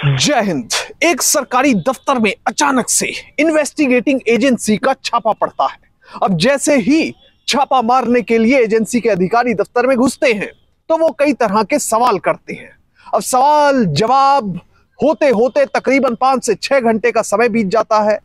जय हिंद। एक सरकारी दफ्तर में अचानक से इन्वेस्टिगेटिंग एजेंसी का छापा पड़ता है। अब जैसे ही छापा मारने के लिए एजेंसी के अधिकारी दफ्तर में घुसते हैं तो वो कई तरह के सवाल करते हैं। अब सवाल जवाब होते होते तकरीबन 5 से 6 घंटे का समय बीत जाता है।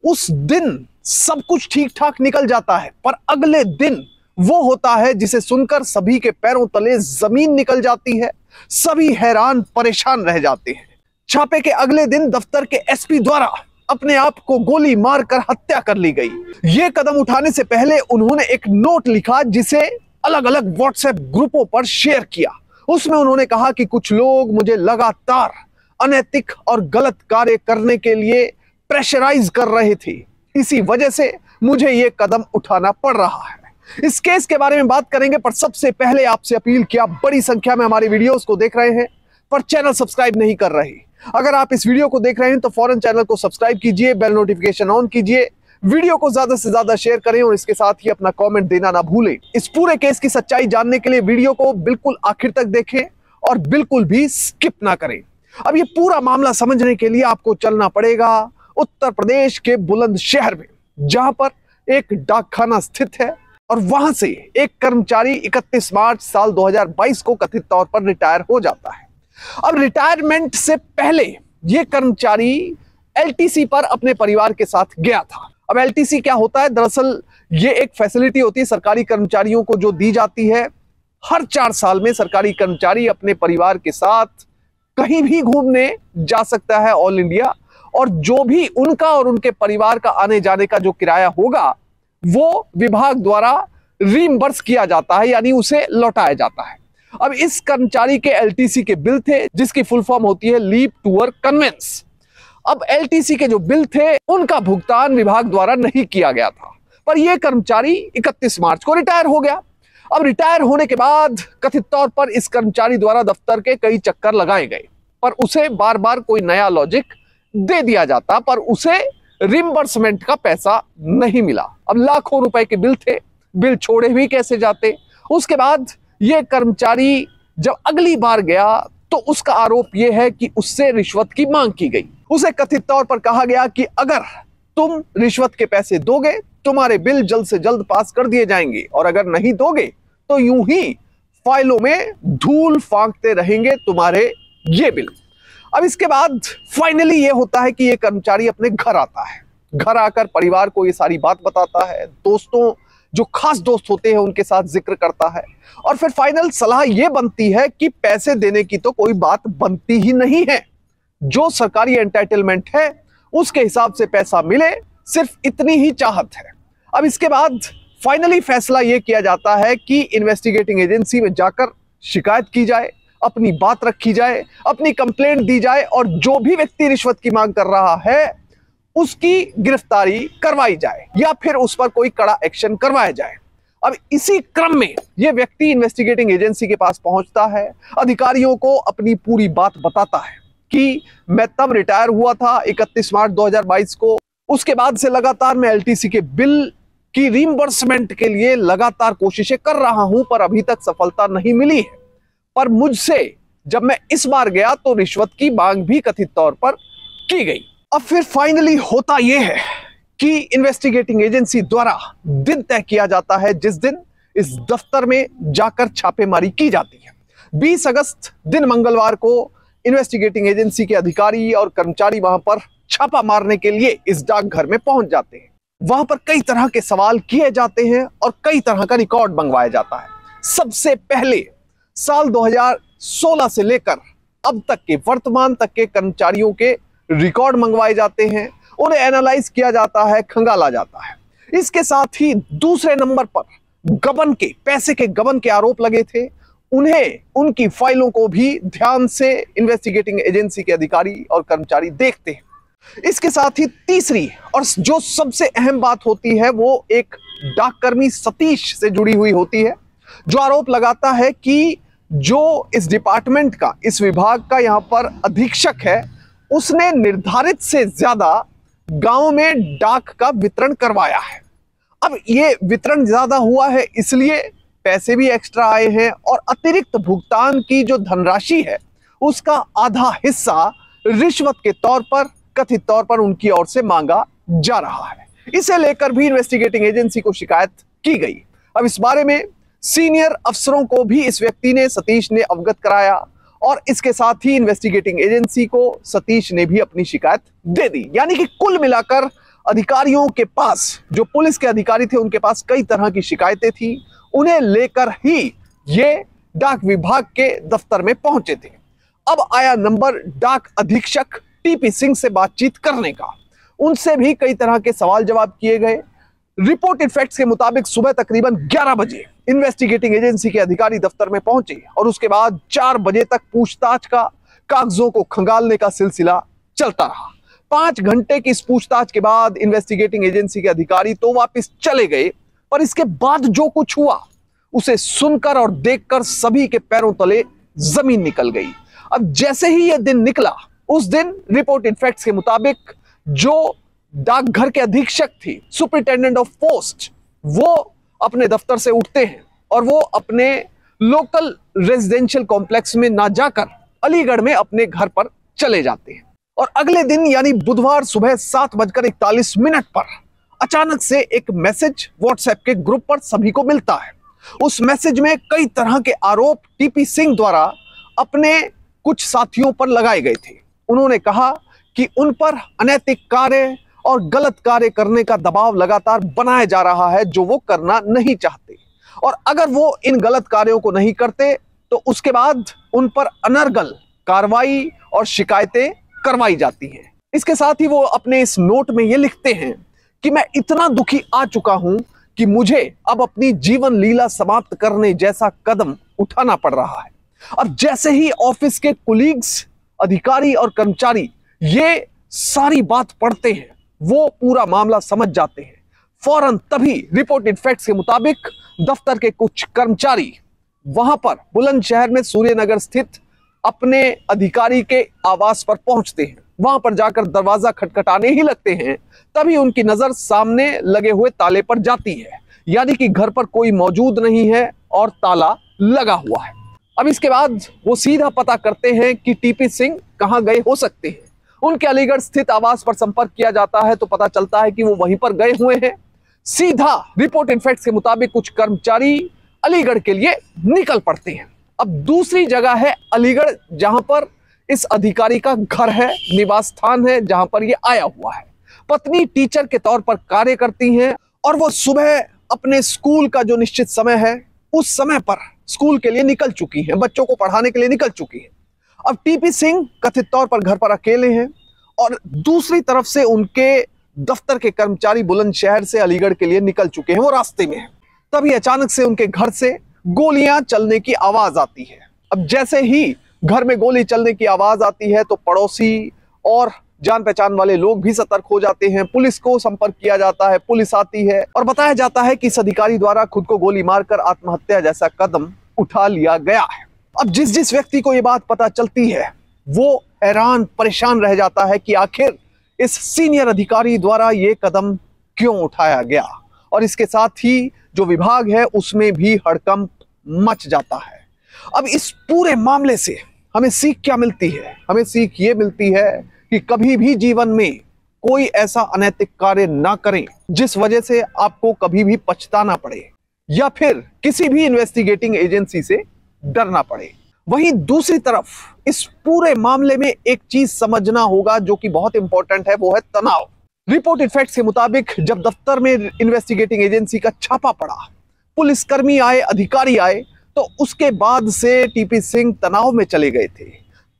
उस दिन सब कुछ ठीक ठाक निकल जाता है, पर अगले दिन वो होता है जिसे सुनकर सभी के पैरों तले जमीन निकल जाती है। सभी हैरान परेशान रह जाते हैं। छापे के अगले दिन दफ्तर के एसपी द्वारा अपने आप को गोली मारकर हत्या कर ली गई। यह कदम उठाने से पहले उन्होंने एक नोट लिखा जिसे अलग अलग व्हाट्सएप ग्रुपों पर शेयर किया। उसमें उन्होंने कहा कि कुछ लोग मुझे लगातार अनैतिक और गलत कार्य करने के लिए प्रेशराइज कर रहे थे, इसी वजह से मुझे यह कदम उठाना पड़ रहा है। इस केस के बारे में बात करेंगे, पर सबसे पहले आपसे अपील कि आप बड़ी संख्या में हमारी वीडियोस को देख रहे हैं पर चैनल सब्सक्राइब नहीं कर रहे। अगर आप इस वीडियो को देख रहे हैं तो फौरन चैनल को सब्सक्राइब कीजिए, बेल नोटिफिकेशन ऑन कीजिए, वीडियो को ज्यादा से ज्यादा शेयर करें और इसके साथ ही अपना कमेंट देना ना भूलें। इस पूरे केस की सच्चाई जानने के लिए वीडियो को बिल्कुल आखिर तक देखें और बिल्कुल भी स्किप ना करें। अब ये पूरा मामला समझने के लिए आपको चलना पड़ेगा उत्तर प्रदेश के बुलंदशहर में, जहां पर एक डाकखाना स्थित है और वहां से एक कर्मचारी 31 मार्च साल 2022 को कथित तौर पर रिटायर हो जाता है। अब रिटायरमेंट से पहले यह कर्मचारी एलटीसी पर अपने परिवार के साथ गया था। अब एलटीसी क्या होता है? दरअसल यह एक फैसिलिटी होती है सरकारी कर्मचारियों को जो दी जाती है। हर 4 साल में सरकारी कर्मचारी अपने परिवार के साथ कहीं भी घूमने जा सकता है ऑल इंडिया, और जो भी उनका और उनके परिवार का आने जाने का जो किराया होगा वो विभाग द्वारा रीइंबर्स किया जाता है, यानी उसे लौटाया जाता है। अब इस कर्मचारी के एलटीसी के बिल थे जिसकी फुल फॉर्म होती है लीव टू वर्क कन्वेंस। अब एलटीसी के जो बिल थे उनका भुगतान विभाग द्वारा नहीं किया गया था, पर यह कर्मचारी 31 मार्च को रिटायर हो गया। अब रिटायर होने के बाद कथित तौर पर इस कर्मचारी द्वारा दफ्तर के कई चक्कर लगाए गए, पर उसे बार बार कोई नया लॉजिक दे दिया जाता, पर उसे रिम्बर्समेंट का पैसा नहीं मिला। अब लाखों रुपए के बिल थे, बिल छोड़े भी कैसे जाते। उसके बाद यह कर्मचारी जब अगली बार गया तो उसका आरोप यह है कि उससे रिश्वत की मांग की गई। उसे कथित तौर पर कहा गया कि अगर तुम रिश्वत के पैसे दोगे तुम्हारे बिल जल्द से जल्द पास कर दिए जाएंगे, और अगर नहीं दोगे तो यूं ही फाइलों में धूल फांकते रहेंगे तुम्हारे ये बिल। अब इसके बाद फाइनली यह होता है कि यह कर्मचारी अपने घर आता है। घर आकर परिवार को ये सारी बात बताता है, दोस्तों जो खास दोस्त होते हैं उनके साथ जिक्र करता है, और फिर फाइनल सलाह यह बनती है कि पैसे देने की तो कोई बात बनती ही नहीं है। जो सरकारी एंटाइटलमेंट है उसके हिसाब से पैसा मिले, सिर्फ इतनी ही चाहत है। अब इसके बाद फाइनली फैसला यह किया जाता है कि इन्वेस्टिगेटिंग एजेंसी में जाकर शिकायत की जाए, अपनी बात रखी जाए, अपनी कंप्लेंट दी जाए, और जो भी व्यक्ति रिश्वत की मांग कर रहा है उसकी गिरफ्तारी करवाई जाए या फिर उस पर कोई कड़ा एक्शन करवाया जाए। अब इसी क्रम में यह व्यक्ति इन्वेस्टिगेटिंग एजेंसी के पास पहुंचता है, अधिकारियों को अपनी पूरी बात बताता है कि मैं तब रिटायर हुआ था 31 मार्च 2022 को। उसके बाद से लगातार मैं एलटीसी के बिल की रीइंबर्समेंट के लिए लगातार कोशिशें कर रहा हूं, पर अभी तक सफलता नहीं मिली है। पर मुझसे जब मैं इस बार गया तो रिश्वत की मांग भी कथित तौर पर की गई। अब फिर फाइनली होता यह है कि इन्वेस्टिगेटिंग एजेंसी द्वारा दिन तय किया जाता है जिस दिन इस दफ्तर में जाकर छापेमारी की जाती है। 20 अगस्त दिन मंगलवार को इन्वेस्टिगेटिंग एजेंसी के अधिकारी और कर्मचारी वहां पर छापा मारने के लिए इस डाकघर में पहुंच जाते हैं। वहां पर कई तरह के सवाल किए जाते हैं और कई तरह का रिकॉर्ड मंगवाया जाता है। सबसे पहले साल 2016 से लेकर अब तक के वर्तमान तक के कर्मचारियों के रिकॉर्ड मंगवाए जाते हैं, उन्हें एनालाइज किया जाता है, खंगाला जाता है। इसके साथ ही दूसरे नंबर पर गबन के पैसे के गबन के आरोप लगे थे, उन्हें उनकी फाइलों को भी ध्यान से इन्वेस्टिगेटिंग एजेंसी के अधिकारी और कर्मचारी देखते हैं। इसके साथ ही तीसरी और जो सबसे अहम बात होती है वो एक डाककर्मी सतीश से जुड़ी हुई होती है, जो आरोप लगाता है कि जो इस डिपार्टमेंट का, इस विभाग का यहां पर अधीक्षक है, उसने निर्धारित से ज्यादा गांव में डाक का वितरण करवाया है। अब ये वितरण ज्यादा हुआ है इसलिए पैसे भी एक्स्ट्रा आए हैं, और अतिरिक्त भुगतान की जो धनराशि है उसका आधा हिस्सा रिश्वत के तौर पर, कथित तौर पर उनकी ओर से मांगा जा रहा है। इसे लेकर भी इन्वेस्टिगेटिंग एजेंसी को शिकायत की गई। अब इस बारे में सीनियर अफसरों को भी इस व्यक्ति ने, सतीश ने, अवगत कराया और इसके साथ ही इन्वेस्टिगेटिंग एजेंसी को सतीश ने भी अपनी शिकायत दे दी। यानी कि कुल मिलाकर अधिकारियों के पास, जो पुलिस के अधिकारी थे, उनके पास कई तरह की शिकायतें थी। उन्हें लेकर ही ये डाक विभाग के दफ्तर में पहुंचे थे। अब आया नंबर डाक अधीक्षक टीपी सिंह से बातचीत करने का। उनसे भी कई तरह के सवाल जवाब किए गए। रिपोर्टेड फैक्ट्स के मुताबिक सुबह तकरीबन 11 बजे इन्वेस्टिगेटिंग एजेंसी के अधिकारी दफ्तर में पहुंचे और उसके बाद 4 बजे तक पूछताछ का, कागजों को खंगालने का सिलसिला चलता रहा। 5 घंटे की इस पूछताछ के बाद इन्वेस्टिगेटिंग एजेंसी के अधिकारी तो वापस चले गए, पर इसके बाद जो कुछ हुआ उसे सुनकर और देखकर सभी के पैरों तले जमीन निकल गई। अब जैसे ही यह दिन निकला, उस दिन रिपोर्टेड फैक्ट्स के मुताबिक जो डाकघर के अधीक्षक थी, सुपरिटेंडेंट ऑफ पोस्ट, वो अपने दफ्तर से उठते हैं और वो अपने लोकल रेजिडेंशियल कॉम्प्लेक्स में ना जाकर अलीगढ़ में अपने घर पर चले जाते हैं। और अगले दिन यानी बुधवार सुबह 7:41 पर अचानक से एक मैसेज व्हाट्सएप के ग्रुप पर सभी को मिलता है। उस मैसेज में कई तरह के आरोप टीपी सिंह द्वारा अपने कुछ साथियों पर लगाए गए थे। उन्होंने कहा कि उन पर अनैतिक कार्य और गलत कार्य करने का दबाव लगातार बनाया जा रहा है, जो वो करना नहीं चाहते, और अगर वो इन गलत कार्यों को नहीं करते तो उसके बाद उन पर अनर्गल कार्रवाई और शिकायतें करवाई जाती हैं। इसके साथ ही वो अपने इस नोट में ये लिखते हैं कि मैं इतना दुखी आ चुका हूं कि मुझे अब अपनी जीवन लीला समाप्त करने जैसा कदम उठाना पड़ रहा है। अब जैसे ही ऑफिस के कुलीग्स, अधिकारी और कर्मचारी ये सारी बात पढ़ते हैं, वो पूरा मामला समझ जाते हैं। फौरन तभी रिपोर्टेड फैक्ट्स के मुताबिक दफ्तर के कुछ कर्मचारी वहां पर बुलंदशहर में सूर्यनगर स्थित अपने अधिकारी के आवास पर पहुंचते हैं। वहां पर जाकर दरवाजा खटखटाने ही लगते हैं, तभी उनकी नजर सामने लगे हुए ताले पर जाती है, यानी कि घर पर कोई मौजूद नहीं है और ताला लगा हुआ है। अब इसके बाद वो सीधा पता करते हैं कि टीपी सिंह कहां गए हो सकते हैं। उनके अलीगढ़ स्थित आवास पर संपर्क किया जाता है तो पता चलता है कि वो वहीं पर गए हुए हैं। सीधा रिपोर्टेड फैक्ट्स के मुताबिक कुछ कर्मचारी अलीगढ़ के लिए निकल पड़ते हैं। अब दूसरी जगह है अलीगढ़, जहां पर इस अधिकारी का घर है, निवास स्थान है, जहां पर ये आया हुआ है। पत्नी टीचर के तौर पर कार्य करती हैं और वो सुबह अपने स्कूल का जो निश्चित समय है, उस समय पर स्कूल के लिए निकल चुकी हैं, बच्चों को पढ़ाने के लिए निकल चुकी हैं। अब टीपी सिंह कथित तौर पर घर पर अकेले हैं और दूसरी तरफ से उनके दफ्तर के कर्मचारी बुलंदशहर से अलीगढ़ के लिए निकल चुके हैं, वो रास्ते में हैं। तभी अचानक से उनके घर से गोलियां चलने की आवाज आती है। अब जैसे ही घर में गोली चलने की आवाज आती है तो पड़ोसी और जान पहचान वाले लोग भी सतर्क हो जाते हैं। पुलिस को संपर्क किया जाता है, पुलिस आती है और बताया जाता है कि इस अधिकारी द्वारा खुद को गोली मारकर आत्महत्या जैसा कदम उठा लिया गया है। अब जिस व्यक्ति को ये बात पता चलती है वो हैरान परेशान रह जाता है कि आखिर इस सीनियर अधिकारी द्वारा ये कदम क्यों उठाया गया, और इसके साथ ही जो विभाग है उसमें भी हड़कंप मच जाता है। अब इस पूरे मामले से हमें सीख क्या मिलती है? हमें सीख ये मिलती है कि कभी भी जीवन में कोई ऐसा अनैतिक कार्य ना करें जिस वजह से आपको कभी भी पछताना पड़े या फिर किसी भी इन्वेस्टिगेटिंग एजेंसी से डरना पड़े। वहीं दूसरी तरफ इस पूरे मामले में एक चीज समझना होगा जो कि बहुत इंपॉर्टेंट है, वो है तनाव। रिपोर्टेड फैक्ट्स के मुताबिक जब दफ्तर में इन्वेस्टिगेटिंग एजेंसी का छापा पड़ा, पुलिसकर्मी आए, अधिकारी आए, तो उसके बाद से टीपी सिंह तनाव में चले गए थे।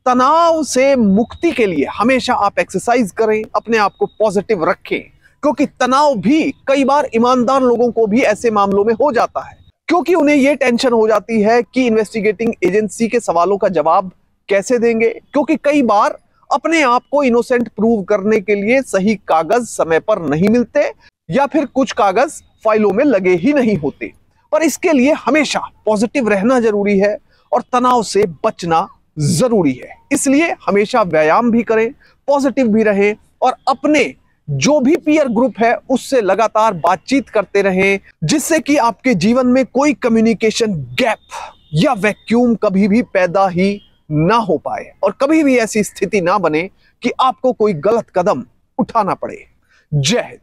तनाव से मुक्ति के लिए हमेशा आप एक्सरसाइज करें, अपने आप को पॉजिटिव रखें, क्योंकि तनाव भी कई बार ईमानदार लोगों को भी ऐसे मामलों में हो जाता है, क्योंकि उन्हें यह टेंशन हो जाती है कि इन्वेस्टिगेटिंग एजेंसी के सवालों का जवाब कैसे देंगे, क्योंकि कई बार अपने आप को इनोसेंट प्रूव करने के लिए सही कागज समय पर नहीं मिलते या फिर कुछ कागज फाइलों में लगे ही नहीं होते। पर इसके लिए हमेशा पॉजिटिव रहना जरूरी है और तनाव से बचना जरूरी है। इसलिए हमेशा व्यायाम भी करें, पॉजिटिव भी रहें और अपने जो भी पीयर ग्रुप है उससे लगातार बातचीत करते रहें, जिससे कि आपके जीवन में कोई कम्युनिकेशन गैप या वैक्यूम कभी भी पैदा ही ना हो पाए और कभी भी ऐसी स्थिति ना बने कि आपको कोई गलत कदम उठाना पड़े। जय हिंद।